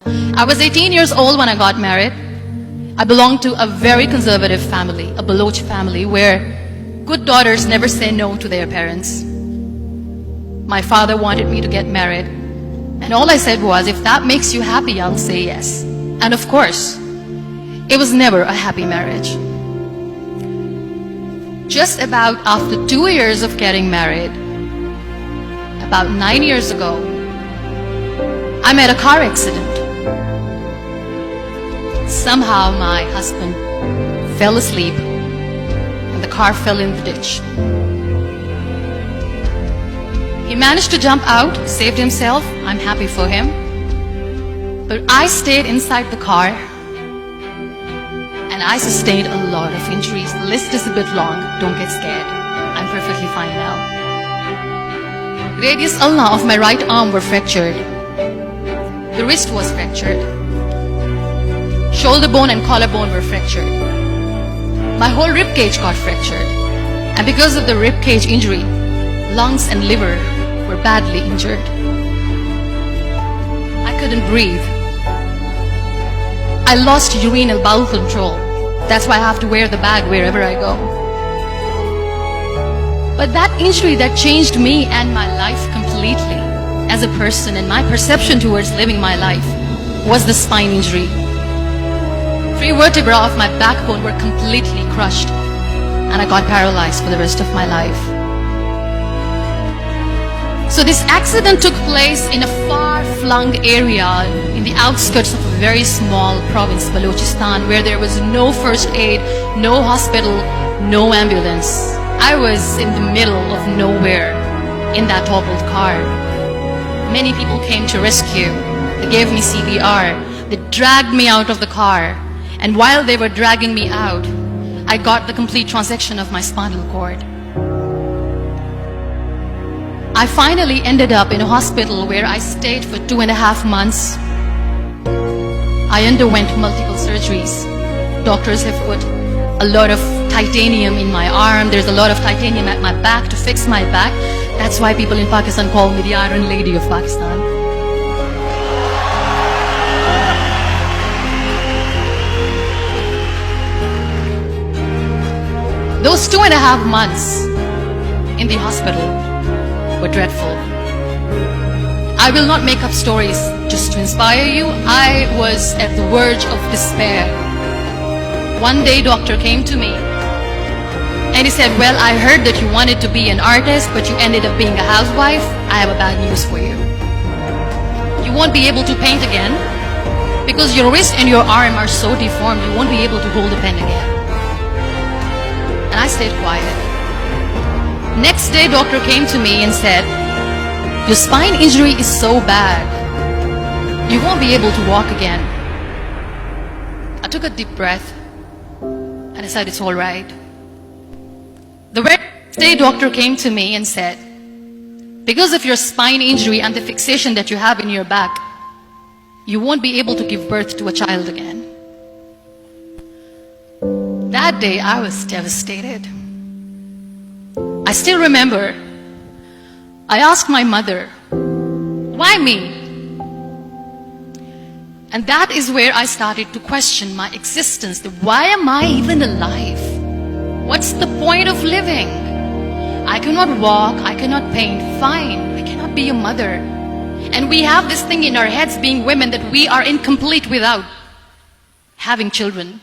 I was 18 years old when I got married. I belonged to a very conservative family, a Baloch family, where good daughters never say no to their parents. My father wanted me to get married, and all I said was, if that makes you happy, I'll say yes. And of course, it was never a happy marriage. Just about after 2 years of getting married, about 9 years ago, I met a car accident. Somehow my husband fell asleep and the car fell in the ditch. He managed to jump out, saved himself. I'm happy for him. But I stayed inside the car and I sustained a lot of injuries. The list is a bit long. Don't get scared. I'm perfectly fine now. Radius ulna of my right arm were fractured. The wrist was fractured. Shoulder bone and collarbone were fractured. My whole rib cage got fractured. And because of the rib cage injury, lungs and liver were badly injured. I couldn't breathe. I lost urinary bowel control. That's why I have to wear the bag wherever I go. But that injury that changed me and my life completely as a person and my perception towards living my life was the spine injury. 3 vertebrae of my backbone were completely crushed and I got paralyzed for the rest of my life. So this accident took place in a far-flung area in the outskirts of a very small province, Balochistan, where there was no first aid, no hospital, no ambulance. I was in the middle of nowhere in that toppled car. Many people came to rescue. They gave me CPR. They dragged me out of the car. And while they were dragging me out, I got the complete transection of my spinal cord. I finally ended up in a hospital where I stayed for 2.5 months. I underwent multiple surgeries. Doctors have put a lot of titanium in my arm. There's a lot of titanium at my back to fix my back. That's why people in Pakistan call me the Iron Lady of Pakistan. Those 2.5 months in the hospital were dreadful. I will not make up stories just to inspire you. I was at the verge of despair. One day, doctor came to me and he said, well, I heard that you wanted to be an artist, but you ended up being a housewife. I have a bad news for you. You won't be able to paint again because your wrist and your arm are so deformed, you won't be able to hold a pen again. And I stayed quiet. Next day, doctor came to me and said, your spine injury is so bad, you won't be able to walk again. I took a deep breath and I said, it's all right. The very next day, doctor came to me and said, because of your spine injury and the fixation that you have in your back, you won't be able to give birth to a child again. That day, I was devastated. I still remember, I asked my mother, why me? And that is where I started to question my existence. Why am I even alive? What's the point of living? I cannot walk, I cannot paint, fine, I cannot be a mother. And we have this thing in our heads, being women, that we are incomplete without having children.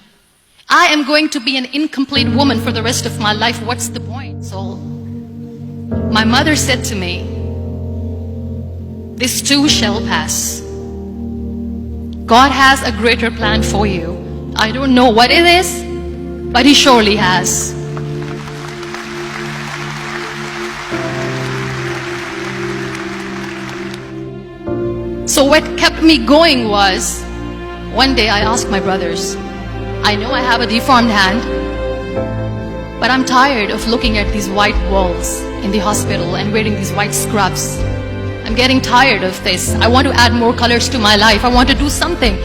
I am going to be an incomplete woman for the rest of my life. What's the point? So my mother said to me, this too shall pass. God has a greater plan for you. I don't know what it is, but He surely has. So what kept me going was, one day I asked my brothers, I know I have a deformed hand, but I'm tired of looking at these white walls in the hospital and wearing these white scrubs. I'm getting tired of this. I want to add more colors to my life. I want to do something.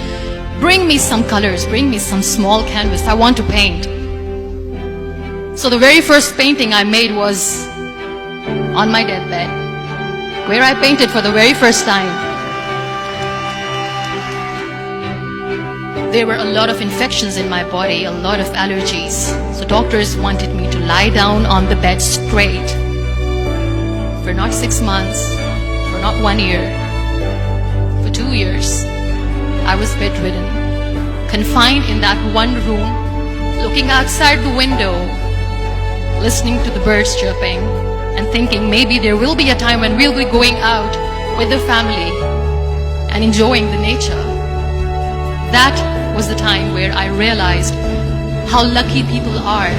Bring me some colors. Bring me some small canvas. I want to paint. So the very first painting I made was on my deathbed, where I painted for the very first time. There were a lot of infections in my body, a lot of allergies. So doctors wanted me to lie down on the bed straight for not 6 months, for not 1 year, for 2 years. I was bedridden, confined in that one room, looking outside the window, listening to the birds chirping, and thinking maybe there will be a time when we'll be going out with the family and enjoying the nature. That was the time where I realized how lucky people are,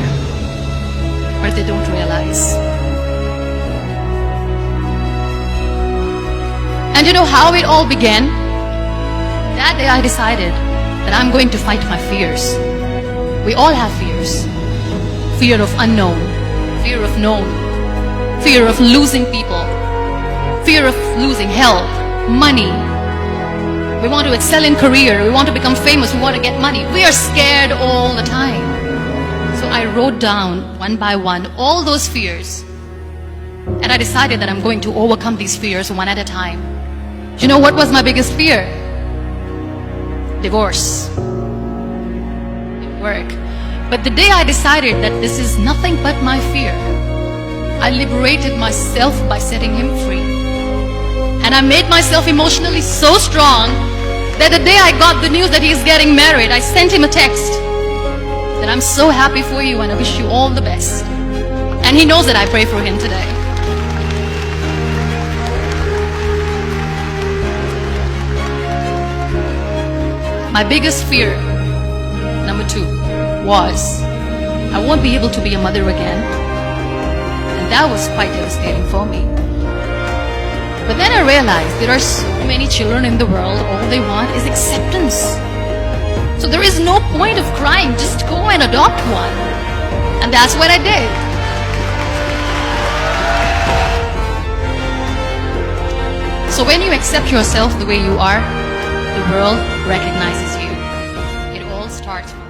but they don't realize. And you know how it all began? That day I decided that I'm going to fight my fears. We all have fears. Fear of unknown, fear of known, fear of losing people, fear of losing health, money. We want to excel in career, we want to become famous, we want to get money. We are scared all the time. So I wrote down one by one all those fears. And I decided that I'm going to overcome these fears one at a time. Do you know what was my biggest fear? Divorce. Didn't work. But the day I decided that this is nothing but my fear, I liberated myself by setting him free. And I made myself emotionally so strong that the day I got the news that he's getting married, I sent him a text that I'm so happy for you and I wish you all the best. And he knows that I pray for him today. My biggest fear, number 2, was I won't be able to be a mother again. And that was quite devastating for me. But then I realized there are so many children in the world, all they want is acceptance. So there is no point of crying, just go and adopt one. And that's what I did. So when you accept yourself the way you are, the world recognizes you. It all starts from